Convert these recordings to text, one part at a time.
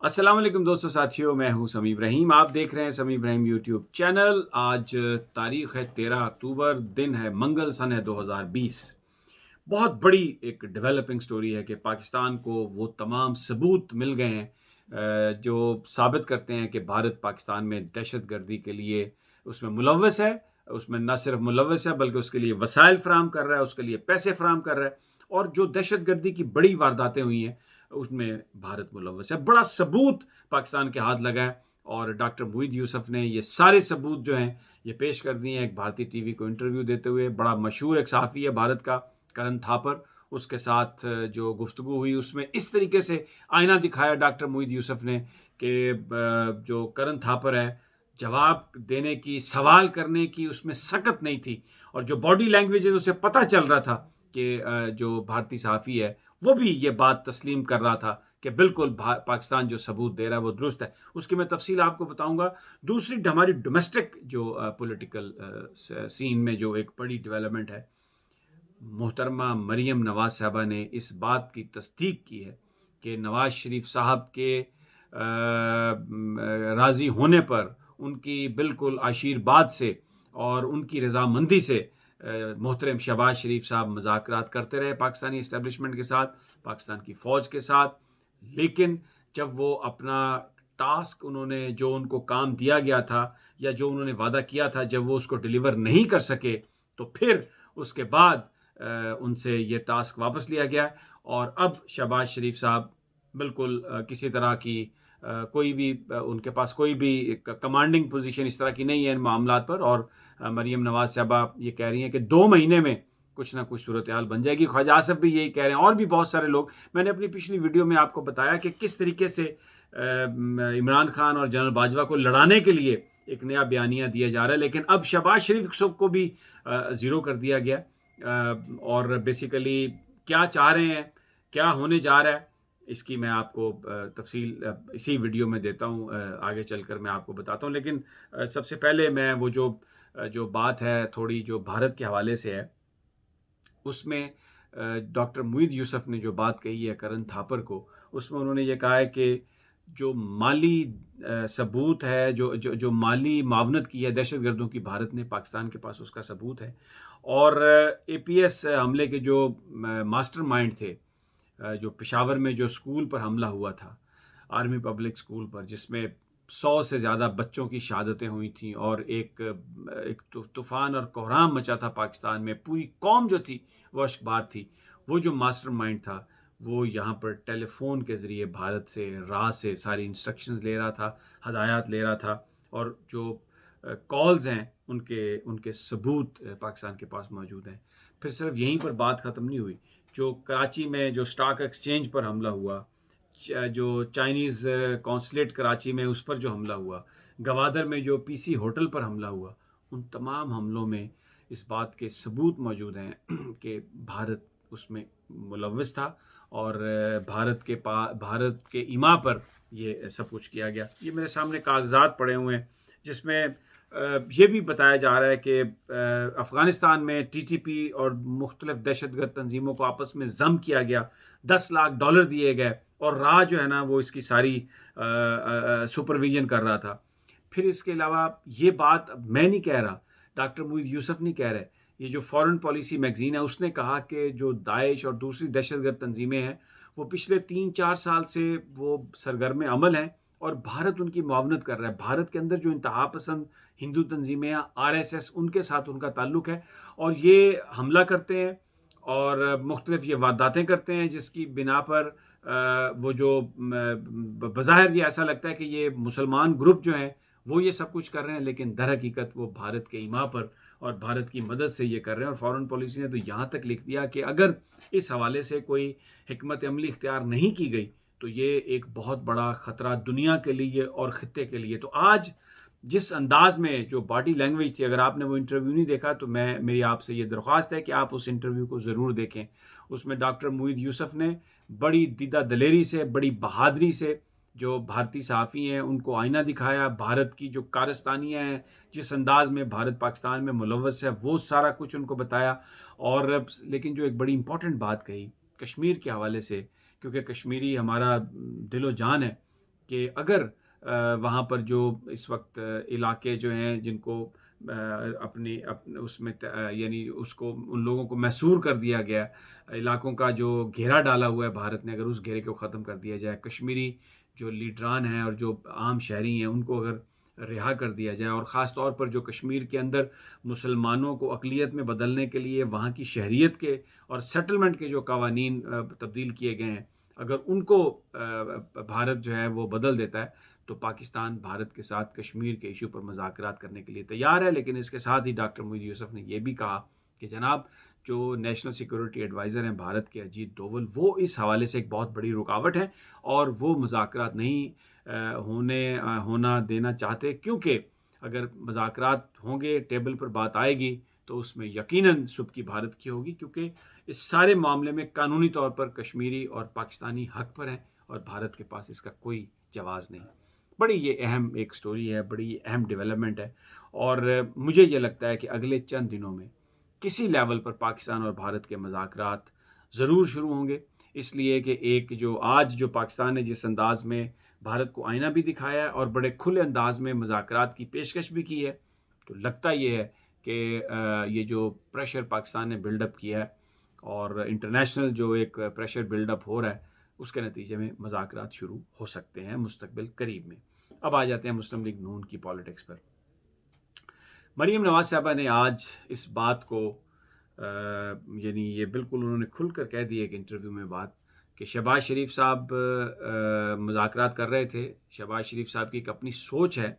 السلام علیکم دوستوں ساتھیوں، میں ہوں سمیع ابراہیم۔ آپ دیکھ رہے ہیں سمیع ابراہیم یوٹیوب چینل۔ آج تاریخ ہے 13 اکتوبر، دن ہے منگل، سن ہے 2020۔ بہت بڑی ایک ڈیولپنگ سٹوری ہے کہ پاکستان کو وہ تمام ثبوت مل گئے ہیں جو ثابت کرتے ہیں کہ بھارت پاکستان میں دہشت گردی کے لیے اس میں ملوث ہے۔ اس میں نہ صرف ملوث ہے بلکہ اس کے لیے وسائل فراہم کر رہا ہے، اس کے لیے پیسے فراہم کر رہا ہے، اور جو دہشت گردی کی بڑی وارداتیں ہوئی ہیں اس میں بھارت ملوث ہے۔ بڑا ثبوت پاکستان کے ہاتھ لگا ہے، اور ڈاکٹر موید یوسف نے یہ سارے ثبوت جو ہیں یہ پیش کر دیے ہیں ایک بھارتی ٹی وی کو انٹرویو دیتے ہوئے۔ بڑا مشہور ایک صحافی ہے بھارت کا، کرن تھاپر، اس کے ساتھ جو گفتگو ہوئی اس میں اس طریقے سے آئینہ دکھایا ڈاکٹر موید یوسف نے کہ جو کرن تھاپر ہے، جواب دینے کی، سوال کرنے کی اس میں سکت نہیں تھی، اور جو باڈی لینگویج اسے پتہ چل رہا تھا کہ جو بھارتی صحافی ہے وہ بھی یہ بات تسلیم کر رہا تھا کہ بالکل پاکستان جو ثبوت دے رہا ہے وہ درست ہے۔ اس کی میں تفصیل آپ کو بتاؤں گا۔ دوسری ہماری ڈومیسٹک جو پولیٹیکل سین میں جو ایک بڑی ڈیولپمنٹ ہے، محترمہ مریم نواز صاحبہ نے اس بات کی تصدیق کی ہے کہ نواز شریف صاحب کے راضی ہونے پر، ان کی بالکل آشیرواد سے اور ان کی رضامندی سے محترم شہباز شریف صاحب مذاکرات کرتے رہے پاکستانی اسٹیبلشمنٹ کے ساتھ، پاکستان کی فوج کے ساتھ، لیکن جب وہ اپنا ٹاسک، انہوں نے جو ان کو کام دیا گیا تھا یا جو انہوں نے وعدہ کیا تھا، جب وہ اس کو ڈیلیور نہیں کر سکے تو پھر اس کے بعد ان سے یہ ٹاسک واپس لیا گیا، اور اب شہباز شریف صاحب بالکل کسی طرح کی کوئی بھی ان کے پاس کوئی بھی کمانڈنگ پوزیشن اس طرح کی نہیں ہے ان معاملات پر، اور مریم نواز صاحبہ یہ کہہ رہی ہیں کہ 2 مہینے میں کچھ نہ کچھ صورتحال بن جائے گی۔ خواجہ آصف بھی یہی کہہ رہے ہیں، اور بھی بہت سارے لوگ۔ میں نے اپنی پچھلی ویڈیو میں آپ کو بتایا کہ کس طریقے سے عمران خان اور جنرل باجوہ کو لڑانے کے لیے ایک نیا بیانیہ دیا جا رہا ہے، لیکن اب شہباز شریف کو بھی زیرو کر دیا گیا، اور بیسیکلی کیا چاہ رہے ہیں، کیا ہونے جا رہا ہے، اس کی میں آپ کو تفصیل اسی ویڈیو میں دیتا ہوں، آگے چل کر میں آپ کو بتاتا ہوں۔ لیکن سب سے پہلے میں وہ جو بات ہے تھوڑی جو بھارت کے حوالے سے ہے، اس میں ڈاکٹر موید یوسف نے جو بات کہی ہے کرن تھاپر کو، اس میں انہوں نے یہ کہا ہے کہ جو مالی ثبوت ہے، جو مالی معاونت کی ہے دہشت گردوں کی بھارت نے، پاکستان کے پاس اس کا ثبوت ہے، اور اے پی ایس حملے کے جو ماسٹر مائنڈ تھے، جو پشاور میں جو اسکول پر حملہ ہوا تھا، آرمی پبلک اسکول پر، جس میں 100 سے زیادہ بچوں کی شہادتیں ہوئی تھیں، اور ایک طوفان اور کوہرام مچا تھا پاکستان میں، پوری قوم جو تھی وہ اشکبار تھی۔ وہ جو ماسٹر مائنڈ تھا وہ یہاں پر ٹیلی فون کے ذریعے بھارت سے، راہ سے ساری انسٹرکشنز لے رہا تھا، ہدایات لے رہا تھا، اور جو کالز ہیں ان کے ثبوت پاکستان کے پاس موجود ہیں۔ پھر صرف یہیں پر بات ختم نہیں ہوئی، جو کراچی میں جو سٹاک ایکسچینج پر حملہ ہوا، جو چائنیز قونصلیٹ کراچی میں اس پر جو حملہ ہوا، گوادر میں جو پی سی ہوٹل پر حملہ ہوا، ان تمام حملوں میں اس بات کے ثبوت موجود ہیں کہ بھارت اس میں ملوث تھا، اور بھارت کے ایما پر یہ سب کچھ کیا گیا۔ یہ میرے سامنے کاغذات پڑے ہوئے ہیں جس میں یہ بھی بتایا جا رہا ہے کہ افغانستان میں ٹی ٹی پی اور مختلف دہشت گرد تنظیموں کو آپس میں ضم کیا گیا، $10 لاکھ دیے گئے، اور راہ جو ہے نا وہ اس کی ساری سپرویژن کر رہا تھا۔ پھر اس کے علاوہ یہ بات میں نہیں کہہ رہا، ڈاکٹر موید یوسف نہیں کہہ رہے، یہ جو فورن پالیسی میگزین ہے اس نے کہا کہ جو داعش اور دوسری دہشت گرد تنظیمیں ہیں وہ پچھلے 3-4 سال سے وہ سرگرم عمل ہیں، اور بھارت ان کی معاونت کر رہا ہے۔ بھارت کے اندر جو انتہا پسند ہندو تنظیمیں ہیں، RSS، ان کے ساتھ ان کا تعلق ہے، اور یہ حملہ کرتے ہیں اور مختلف یہ وارداتیں کرتے ہیں جس کی بنا پر وہ جو بظاہر یہ ایسا لگتا ہے کہ یہ مسلمان گروپ جو ہیں وہ یہ سب کچھ کر رہے ہیں، لیکن در حقیقت وہ بھارت کے ایما پر اور بھارت کی مدد سے یہ کر رہے ہیں۔ اور فورن پالیسی نے تو یہاں تک لکھ دیا کہ اگر اس حوالے سے کوئی حکمت عملی اختیار نہیں کی گئی تو یہ ایک بہت بڑا خطرہ دنیا کے لیے اور خطے کے لیے۔ تو آج جس انداز میں جو باڈی لینگویج تھی، اگر آپ نے وہ انٹرویو نہیں دیکھا تو میری آپ سے یہ درخواست ہے کہ آپ اس انٹرویو کو ضرور دیکھیں۔ اس میں ڈاکٹر موید یوسف نے بڑی دیدہ دلیری سے، بڑی بہادری سے جو بھارتی صحافی ہیں ان کو آئینہ دکھایا، بھارت کی جو کارستانیاں ہیں، جس انداز میں بھارت پاکستان میں ملوث ہے، وہ سارا کچھ ان کو بتایا۔ اور لیکن جو ایک بڑی امپورٹنٹ بات کہی کشمیر کے حوالے سے، کیونکہ کشمیری ہمارا دل و جان ہے، کہ اگر وہاں پر جو اس وقت علاقے جو ہیں جن کو اپنی اس میں یعنی اس کو ان لوگوں کو محصور کر دیا گیا، علاقوں کا جو گھیرا ڈالا ہوا ہے بھارت نے، اگر اس گھیرے کو ختم کر دیا جائے، کشمیری جو لیڈران ہیں اور جو عام شہری ہیں ان کو اگر رہا کر دیا جائے، اور خاص طور پر جو کشمیر کے اندر مسلمانوں کو اقلیت میں بدلنے کے لیے وہاں کی شہریت کے اور سیٹلمنٹ کے جو قوانین تبدیل کیے گئے ہیں، اگر ان کو بھارت جو ہے وہ بدل دیتا ہے، تو پاکستان بھارت کے ساتھ کشمیر کے ایشو پر مذاکرات کرنے کے لیے تیار ہے۔ لیکن اس کے ساتھ ہی ڈاکٹر محی یوسف نے یہ بھی کہا کہ جناب جو نیشنل سیکورٹی ایڈوائزر ہیں بھارت کے اجیت دوول، وہ اس حوالے سے ایک بہت بڑی رکاوٹ ہیں اور وہ مذاکرات نہیں ہونا دینا چاہتے، کیونکہ اگر مذاکرات ہوں گے، ٹیبل پر بات آئے گی، تو اس میں یقیناً سبکی بھارت کی ہوگی، کیونکہ اس سارے معاملے میں قانونی طور پر کشمیری اور پاکستانی حق پر ہیں اور بھارت کے پاس اس کا کوئی جواز نہیں۔ بڑی یہ اہم ایک سٹوری ہے، بڑی اہم ڈیولپمنٹ ہے، اور مجھے یہ لگتا ہے کہ اگلے چند دنوں میں کسی لیول پر پاکستان اور بھارت کے مذاکرات ضرور شروع ہوں گے، اس لیے کہ ایک جو آج جو پاکستان نے جس انداز میں بھارت کو آئینہ بھی دکھایا ہے اور بڑے کھلے انداز میں مذاکرات کی پیشکش بھی کی ہے، تو لگتا یہ ہے کہ یہ جو پریشر پاکستان نے بلڈ اپ کیا ہے اور انٹرنیشنل جو ایک پریشر بلڈ اپ ہو رہا ہے، اس کے نتیجے میں مذاکرات شروع ہو سکتے ہیں مستقبل قریب میں۔ اب آ جاتے ہیں مسلم لیگ نون کی پالیٹکس پر۔ مریم نواز صاحبہ نے آج اس بات کو یعنی یہ بالکل انہوں نے کھل کر کہہ دی ایک انٹرویو میں بات کہ شہباز شریف صاحب مذاکرات کر رہے تھے، شہباز شریف صاحب کی ایک اپنی سوچ ہے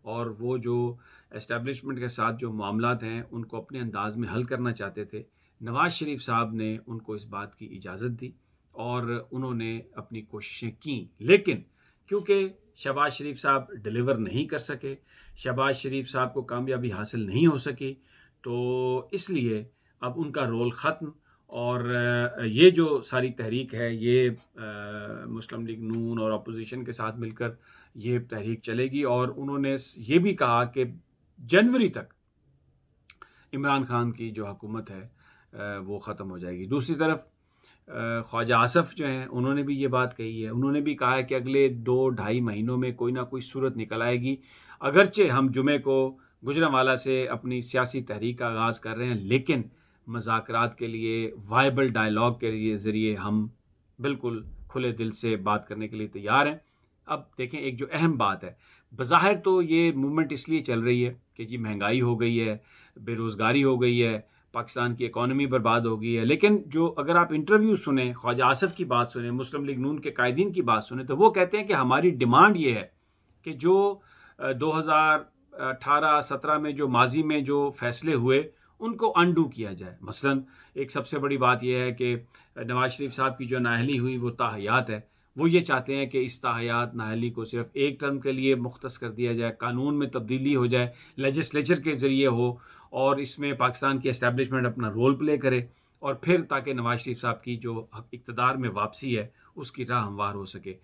اور وہ جو اسٹیبلشمنٹ کے ساتھ جو معاملات ہیں ان کو اپنے انداز میں حل کرنا چاہتے تھے۔ نواز شریف صاحب نے ان کو اس بات کی اجازت دی اور انہوں نے اپنی کوششیں کیں، لیکن کیونکہ شہباز شریف صاحب ڈیلیور نہیں کر سکے، شہباز شریف صاحب کو کامیابی حاصل نہیں ہو سکی، تو اس لیے اب ان کا رول ختم، اور یہ جو ساری تحریک ہے یہ مسلم لیگ نون اور اپوزیشن کے ساتھ مل کر یہ تحریک چلے گی، اور انہوں نے یہ بھی کہا کہ جنوری تک عمران خان کی جو حکومت ہے وہ ختم ہو جائے گی۔ دوسری طرف خواجہ آصف جو ہیں انہوں نے بھی یہ بات کہی ہے، انہوں نے بھی کہا ہے کہ اگلے 2-2.5 مہینوں میں کوئی نہ کوئی صورت نکل آئے گی، اگرچہ ہم جمعے کو گجرانوالہ سے اپنی سیاسی تحریک کا آغاز کر رہے ہیں، لیکن مذاکرات کے لیے وائبل ڈائلاگ کے ذریعے ہم بالکل کھلے دل سے بات کرنے کے لیے تیار ہیں۔ اب دیکھیں ایک جو اہم بات ہے، بظاہر تو یہ موومنٹ اس لیے چل رہی ہے کہ جی مہنگائی ہو گئی ہے، بے روزگاری ہو گئی ہے، پاکستان کی اکانومی برباد ہو گئی ہے، لیکن جو اگر آپ انٹرویو سنیں، خواجہ آصف کی بات سنیں، مسلم لیگ نون کے قائدین کی بات سنیں، تو وہ کہتے ہیں کہ ہماری ڈیمانڈ یہ ہے کہ جو 2018-17 میں جو ماضی میں جو فیصلے ہوئے ان کو انڈو کیا جائے۔ مثلا ایک سب سے بڑی بات یہ ہے کہ نواز شریف صاحب کی جو نااہلی ہوئی وہ تاحیات ہے، وہ یہ چاہتے ہیں کہ اس تاحیات نااہلی کو صرف ایک ٹرم کے لیے مختص کر دیا جائے، قانون میں تبدیلی ہو جائے، لیجسلیچر کے ذریعے ہو، اور اس میں پاکستان کی اسٹیبلشمنٹ اپنا رول پلے کرے، اور پھر تاکہ نواز شریف صاحب کی جو اقتدار میں واپسی ہے اس کی راہ ہموار ہو سکے۔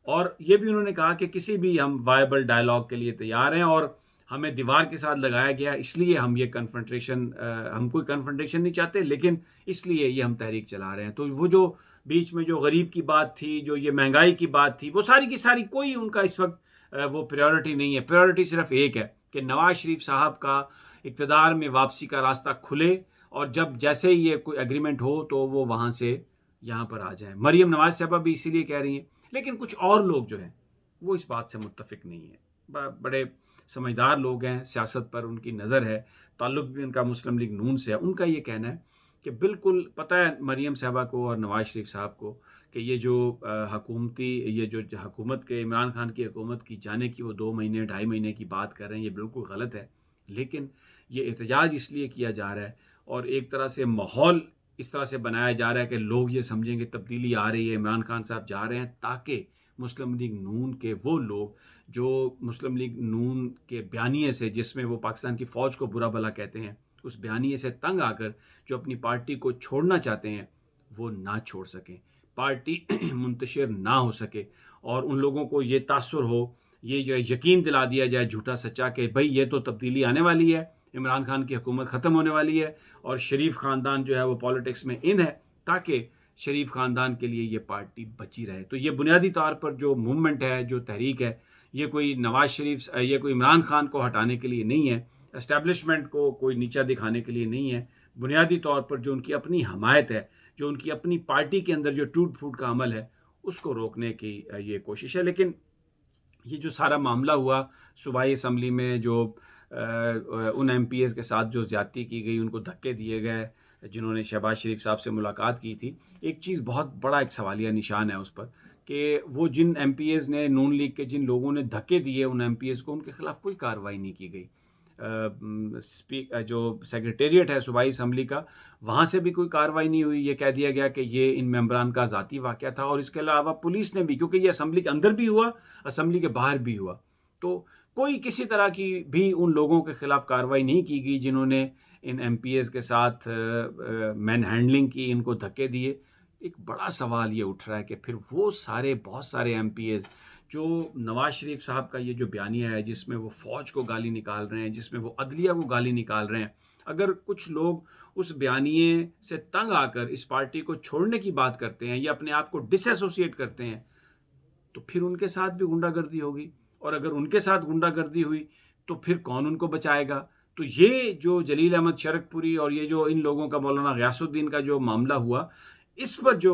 اور یہ بھی انہوں نے کہا کہ کسی بھی ہم وائبل ڈائلاگ کے لیے تیار ہیں، اور ہمیں دیوار کے ساتھ لگایا گیا اس لیے ہم یہ ہم کوئی کنفرنٹیشن نہیں چاہتے، لیکن اس لیے یہ ہم تحریک چلا رہے ہیں۔ تو وہ جو بیچ میں جو غریب کی بات تھی، جو یہ مہنگائی کی بات تھی، وہ ساری کی ساری کوئی ان کا اس وقت وہ پریورٹی نہیں ہے۔ پریورٹی صرف ایک ہے کہ نواز شریف صاحب کا اقتدار میں واپسی کا راستہ کھلے، اور جب جیسے ہی یہ کوئی ایگریمنٹ ہو تو وہ وہاں سے یہاں پر آ جائیں۔ مریم نواز صاحبہ بھی اسی لیے کہہ رہی ہیں، لیکن کچھ اور لوگ جو ہیں وہ اس بات سے متفق نہیں ہیں، بڑے سمجھدار لوگ ہیں، سیاست پر ان کی نظر ہے، تعلق بھی ان کا مسلم لیگ نون سے ہے۔ ان کا یہ کہنا ہے کہ بالکل پتہ ہے مریم صاحبہ کو اور نواز شریف صاحب کو کہ یہ جو یہ جو حکومت کے عمران خان کی حکومت کی جانے کی وہ 2 مہینے 2.5 مہینے کی بات کر رہے ہیں، یہ بالکل غلط ہے، لیکن یہ احتجاج اس لیے کیا جا رہا ہے اور ایک طرح سے ماحول اس طرح سے بنایا جا رہا ہے کہ لوگ یہ سمجھیں کہ تبدیلی آ رہی ہے، عمران خان صاحب جا رہے ہیں، تاکہ مسلم لیگ نون کے وہ لوگ جو مسلم لیگ نون کے بیانیے سے، جس میں وہ پاکستان کی فوج کو برا بھلا کہتے ہیں، اس بیانیے سے تنگ آ کر جو اپنی پارٹی کو چھوڑنا چاہتے ہیں وہ نہ چھوڑ سکیں، پارٹی منتشر نہ ہو سکے، اور ان لوگوں کو یہ تاثر ہو، یہ جو یقین دلا دیا جائے جھوٹا سچا کہ بھئی یہ تو تبدیلی آنے والی ہے، عمران خان کی حکومت ختم ہونے والی ہے اور شریف خاندان جو ہے وہ پالیٹکس میں ان ہے، تاکہ شریف خاندان کے لیے یہ پارٹی بچی رہے. تو یہ بنیادی طور پر جو موومنٹ ہے، جو تحریک ہے، یہ کوئی یہ کوئی عمران خان کو ہٹانے کے لیے نہیں ہے، اسٹیبلشمنٹ کو کوئی نیچا دکھانے کے لیے نہیں ہے. بنیادی طور پر جو ان کی اپنی حمایت ہے، جو ان کی اپنی پارٹی کے اندر جو ٹوٹ پھوٹ کا عمل ہے، اس کو روکنے کی یہ کوشش ہے. لیکن یہ جو سارا معاملہ ہوا صوبائی اسمبلی میں، جو ان ایم پی ایز کے ساتھ جو زیادتی کی گئی، ان کو دھکے دیے گئے جنہوں نے شہباز شریف صاحب سے ملاقات کی تھی، ایک چیز بہت بڑا ایک سوالیہ نشان ہے اس پر کہ وہ جن ایم پی ایز نے، نون لیگ کے جن لوگوں نے دھکے دیے ان ایم پی ایز کو، ان کے خلاف کوئی کارروائی نہیں کی گئی. جو سیکریٹریٹ ہے صوبائی اسمبلی کا، وہاں سے بھی کوئی کارروائی نہیں ہوئی. یہ کہہ دیا گیا کہ یہ ان ممبران کا ذاتی واقعہ تھا. اور اس کے علاوہ پولیس نے بھی، کیونکہ یہ اسمبلی کے اندر بھی ہوا، اسمبلی کے باہر بھی ہوا، تو کوئی کسی طرح کی بھی ان لوگوں کے خلاف کارروائی نہیں کی گئی جنہوں نے ان ایم پی ایز کے ساتھ مین ہینڈلنگ کی، ان کو دھکے دیے. ایک بڑا سوال یہ اٹھ رہا ہے کہ پھر وہ بہت سارے ایم پی ایز جو نواز شریف صاحب کا یہ جو بیانیہ ہے، جس میں وہ فوج کو گالی نکال رہے ہیں، جس میں وہ عدلیہ کو گالی نکال رہے ہیں، اگر کچھ لوگ اس بیانیے سے تنگ آ کر اس پارٹی کو چھوڑنے کی بات کرتے ہیں یا اپنے آپ کو ڈس ایسوسیٹ کرتے ہیں، تو پھر ان کے ساتھ بھی غنڈہ گردی ہوگی. اور اگر ان کے ساتھ غنڈہ گردی ہوئی تو پھر کون ان کو بچائے گا؟ تو یہ جو جلیل احمد شرک پوری اور یہ جو ان لوگوں کا، مولانا غیاث الدین کا جو معاملہ ہوا، اس پر جو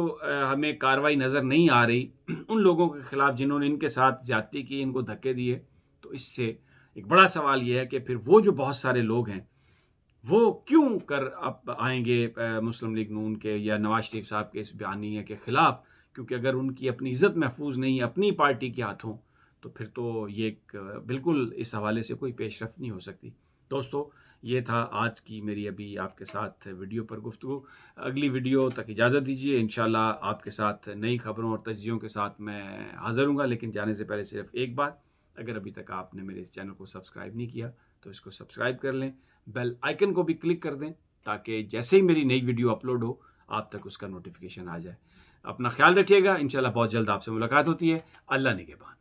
ہمیں کارروائی نظر نہیں آ رہی ان لوگوں کے خلاف جنہوں نے ان کے ساتھ زیادتی کی، ان کو دھکے دیے، تو اس سے ایک بڑا سوال یہ ہے کہ پھر وہ جو بہت سارے لوگ ہیں وہ کیوں کر اب آئیں گے مسلم لیگ نون کے یا نواز شریف صاحب کے اس بیانیے کے خلاف؟ کیونکہ اگر ان کی اپنی عزت محفوظ نہیں اپنی پارٹی کے ہاتھوں، تو پھر تو یہ بالکل اس حوالے سے کوئی پیش رفت نہیں ہو سکتی. دوستو، یہ تھا آج کی میری ابھی آپ کے ساتھ ویڈیو پر گفتگو. اگلی ویڈیو تک اجازت دیجیے. انشاءاللہ آپ کے ساتھ نئی خبروں اور تجزیوں کے ساتھ میں حاضر ہوں گا. لیکن جانے سے پہلے صرف ایک بات، اگر ابھی تک آپ نے میرے اس چینل کو سبسکرائب نہیں کیا تو اس کو سبسکرائب کر لیں، بیل آئیکن کو بھی کلک کر دیں تاکہ جیسے ہی میری نئی ویڈیو اپلوڈ ہو آپ تک اس کا نوٹیفیکیشن آ جائے. اپنا خیال رکھیے گا. انشاءاللہ بہت جلد آپ سے ملاقات ہوتی ہے. اللہ نگہبان.